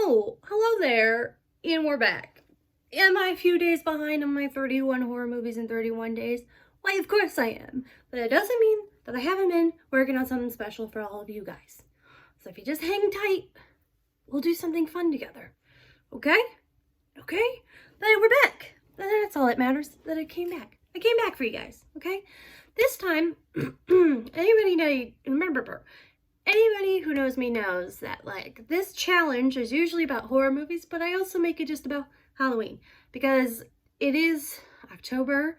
Oh, hello there, and we're back. Am I a few days behind on my 31 horror movies in 31 days? Why, of course I am. But it doesn't mean that I haven't been working on something special for all of you guys. So if you just hang tight, we'll do something fun together. Okay? Okay? Then we're back. That's all that matters, that I came back. I came back for you guys, okay? This time, anybody who knows me knows that, like, this challenge is usually about horror movies, but I also make it just about Halloween, because it is October.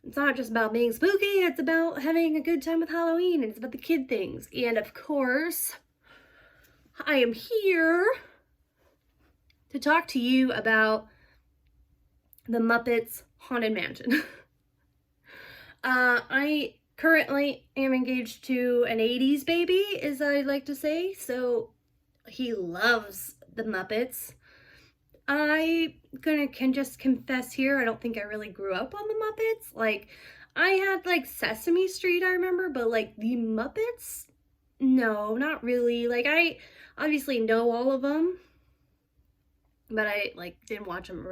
It's not just about being spooky, it's about having a good time with Halloween, and it's about the kid things. And of course, I am here to talk to you about the Muppets Haunted Mansion. I currently am engaged to an 80s baby, as I like to say, so he loves the Muppets. I can just confess here, I don't think I really grew up on the Muppets. Like, I had, like, Sesame Street, I remember, but, like, the Muppets? No, not really. Like, I obviously know all of them, but I, like, didn't watch them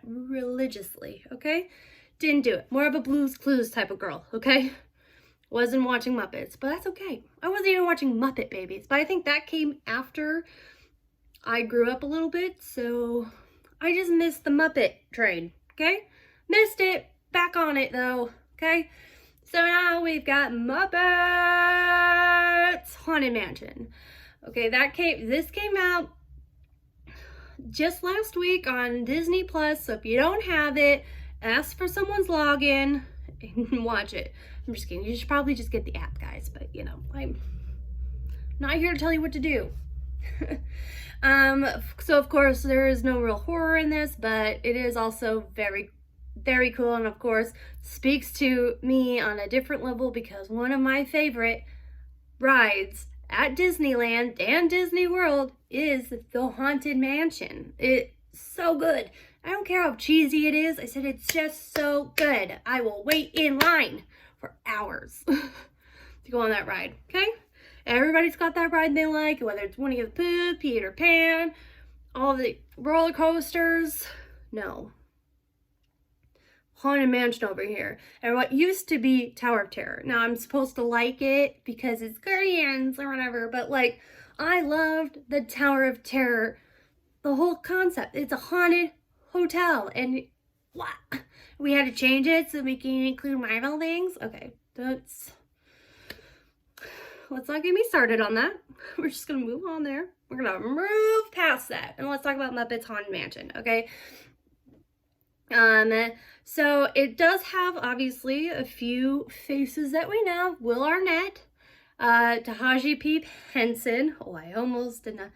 religiously, okay? Didn't do it. More of a Blue's Clues type of girl, okay? Wasn't watching Muppets, but that's okay. I wasn't even watching Muppet Babies, but I think that came after I grew up a little bit, so I just missed the Muppet train, okay? Missed it. Back on it, though, okay? So now we've got Muppets Haunted Mansion. Okay, this came out just last week on Disney Plus, so if you don't have it, ask for someone's login and watch it. I'm just kidding. You should probably just get the app, guys. But, you know, I'm not here to tell you what to do. So, of course, there is no real horror in this, but it is also very, very cool. And, of course, speaks to me on a different level because one of my favorite rides at Disneyland and Disney World is the Haunted Mansion. It's so good. I don't care how cheesy it is. I said it's just so good. I will wait in line for hours to go on that ride, okay? Everybody's got that ride they like, whether it's Winnie the Pooh, Peter Pan, all the roller coasters. No. Haunted Mansion over here. And what used to be Tower of Terror. Now, I'm supposed to like it because it's Koreans or whatever, but, like, I loved the Tower of Terror. The whole concept. It's a haunted hotel, and what? We had to change it so we can include Marvel things? Okay, let's not get me started on that. We're just gonna move on there. We're gonna move past that, and let's talk about Muppets Haunted Mansion, okay? So it does have, obviously, a few faces that we know. Will Arnett, Tahaji P. Henson. Oh, I almost did not.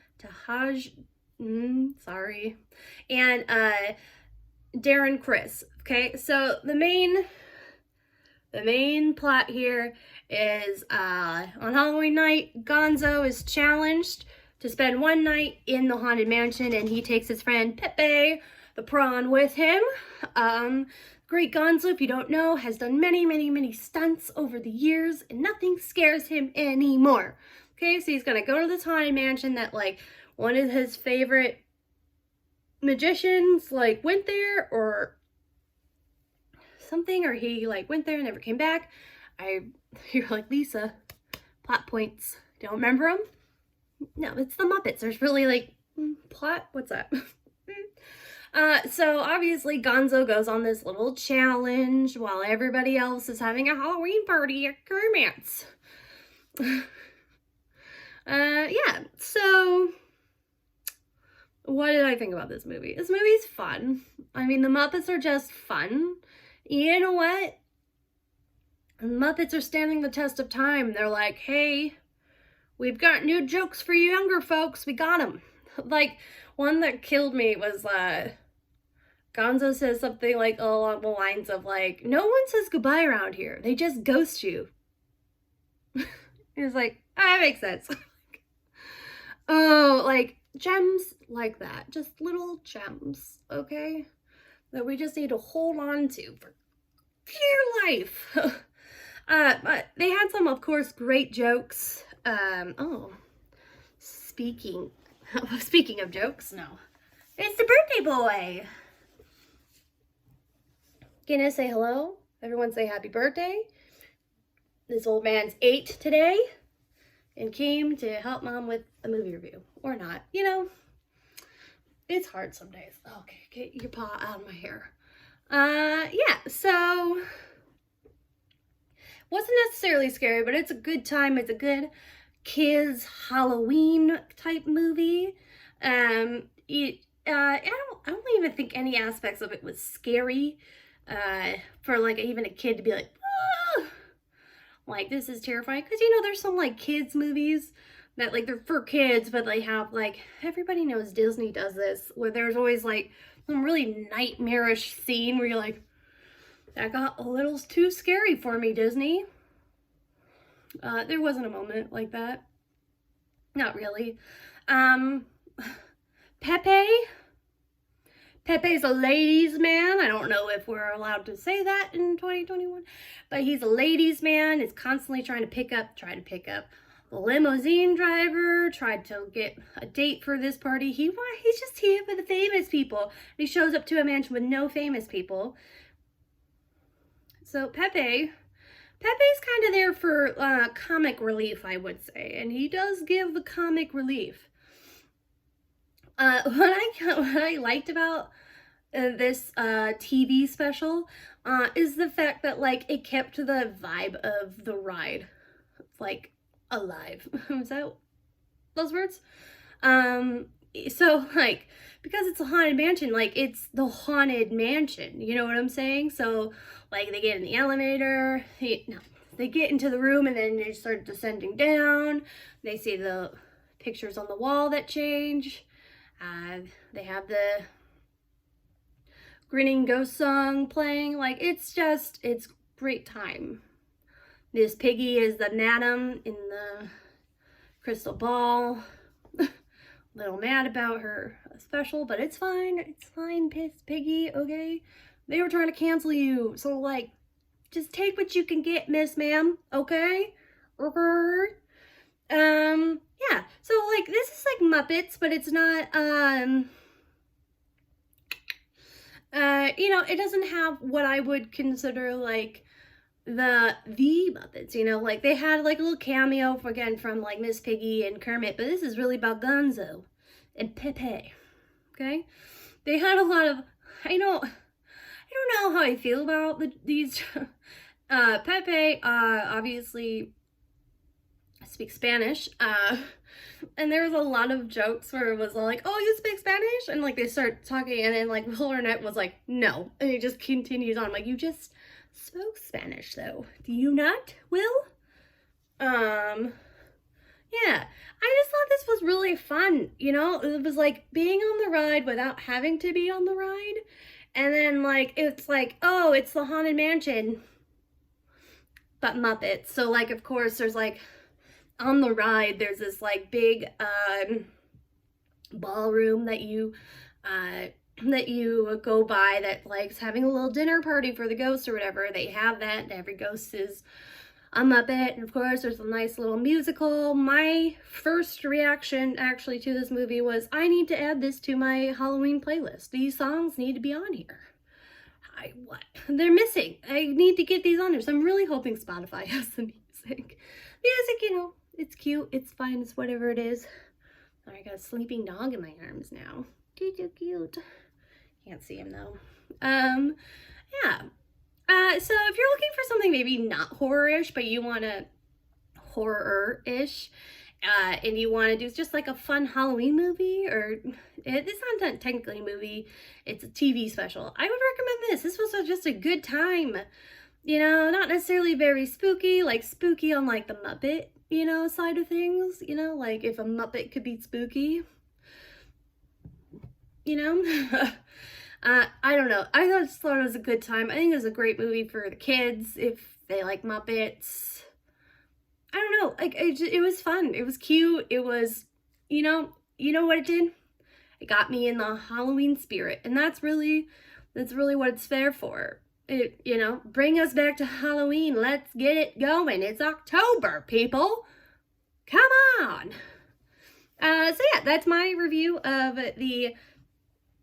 Sorry. And Darren Criss. Okay, so the main plot here is on Halloween night, Gonzo is challenged to spend one night in the Haunted Mansion, and he takes his friend Pepe, the Prawn, with him. Great Gonzo, if you don't know, has done many, many, many stunts over the years, and nothing scares him anymore. Okay, so he's gonna go to this Haunted Mansion that, like, one of his favorite magicians, like, went there or something, or he, like, went there and never came back. You're like, Lisa, plot points. Don't remember them? No, it's the Muppets. There's really, like, plot? What's that? So obviously Gonzo goes on this little challenge while everybody else is having a Halloween party at Kermit's. Yeah, so what did I think about this movie? This movie's fun. I mean, the Muppets are just fun. You know what? The Muppets are standing the test of time. They're like, hey, we've got new jokes for you younger folks. We got them. Like, one that killed me was, Gonzo says something like along the lines of, like, no one says goodbye around here. They just ghost you. It's like, that makes sense. Oh, like, gems like that. Just little gems, okay? That we just need to hold on to for dear life. But they had some, of course, great jokes. Oh, speaking Speaking of jokes, no. It's the birthday boy. Gonna say hello. Everyone say happy birthday. This old man's 8 today and came to help Mom with a movie review. Or not. You know, it's hard some days. Okay, get your paw out of my hair. Yeah, so wasn't necessarily scary, but it's a good time. It's a good kids Halloween type movie. I don't even think any aspects of it was scary. For like even a kid to be like, ah! Like, this is terrifying. Because, you know, there's some like kids movies that like they're for kids, but they have like, everybody knows Disney does this, where there's always like some really nightmarish scene where you're like, that got a little too scary for me, Disney. There wasn't a moment like that. Not really. Pepe's a ladies' man. I don't know if we're allowed to say that in 2021, but he's a ladies' man. Is constantly trying to pick up the limousine driver, tried to get a date for this party. He's just here for the famous people. And he shows up to a mansion with no famous people. So Pepe's kind of there for comic relief, I would say, and he does give the comic relief. What I liked about this TV special is the fact that like it kept the vibe of the ride like alive. Is that those words? So like, because it's a haunted mansion, like it's the haunted mansion, you know what I'm saying? So like they get in the elevator, they get into the room and then they start descending down. They see the pictures on the wall that change. They have the grinning ghost song playing. Like, it's great time. Miss Piggy is the madam in the crystal ball. Little mad about her special, but it's fine. It's fine, Miss Piggy, okay? They were trying to cancel you, so like, just take what you can get, Miss Ma'am, okay? Okay. Yeah, so like, this is like Muppets, but it's not, you know, it doesn't have what I would consider like the Muppets, you know, like they had like a little cameo from like Miss Piggy and Kermit, but this is really about Gonzo and Pepe, okay? They had a lot of, I don't know how I feel about these, Pepe, obviously speaks Spanish, and there was a lot of jokes where it was like, oh, you speak Spanish? And like they start talking and then like Will Arnett was like, no. And he just continues on. I'm like, you just spoke Spanish though. Do you not, Will? Yeah. I just thought this was really fun, you know? It was like being on the ride without having to be on the ride. And then like, it's like, oh, it's the Haunted Mansion, but Muppets. So like, of course, there's like, on the ride, there's this like big ballroom that you go by that like's having a little dinner party for the ghosts or whatever. They have that, and every ghost is a Muppet, and of course there's a nice little musical. My first reaction actually to this movie was, I need to add this to my Halloween playlist. These songs need to be on here. What? They're missing. I need to get these on there. So I'm really hoping Spotify has the music. Music, you know, it's cute, it's fine, it's whatever it is. I got a sleeping dog in my arms now. Too cute. Can't see him though. Yeah. So if you're looking for something maybe not horror-ish, but you want a horror-ish, and you want to do just like a fun Halloween movie, or it's not technically a movie, it's a TV special, I would recommend this. This was just a good time. You know, not necessarily very spooky, like spooky on like the Muppet, you know, side of things, you know, like if a Muppet could be spooky, you know. I don't know. I just thought it was a good time. I think it was a great movie for the kids if they like Muppets. I don't know. Like, it was fun. It was cute. It was, you know what it did? It got me in the Halloween spirit, and that's really what it's there for. It, you know, bring us back to Halloween. Let's get it going. It's October, people. Come on. So yeah, yeah, that's my review of the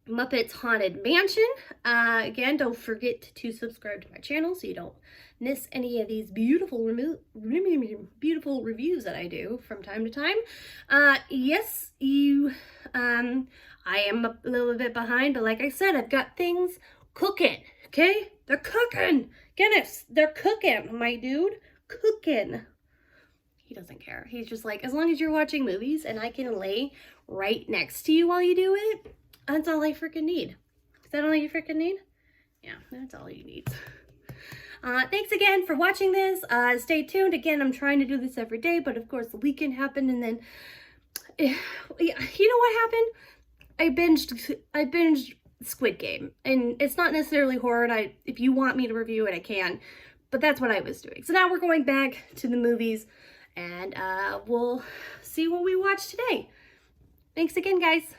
Muppets Haunted Mansion. Again, don't forget to subscribe to my channel so you don't miss any of these beautiful beautiful reviews that I do from time to time. Yes, I am a little bit behind, but like I said, I've got things cooking, okay? They're cooking. Goodness, they're cooking, my dude. Cooking. He doesn't care. He's just like, as long as you're watching movies and I can lay right next to you while you do it, that's all I freaking need. Is that all you freaking need? Yeah, that's all you need. Thanks again for watching this. Stay tuned. Again, I'm trying to do this every day, but of course the weekend happened, and then, you know what happened? I binged Squid Game, and it's not necessarily horror, and if you want me to review it, I can, but that's what I was doing. So now we're going back to the movies, and we'll see what we watch today. Thanks again, guys.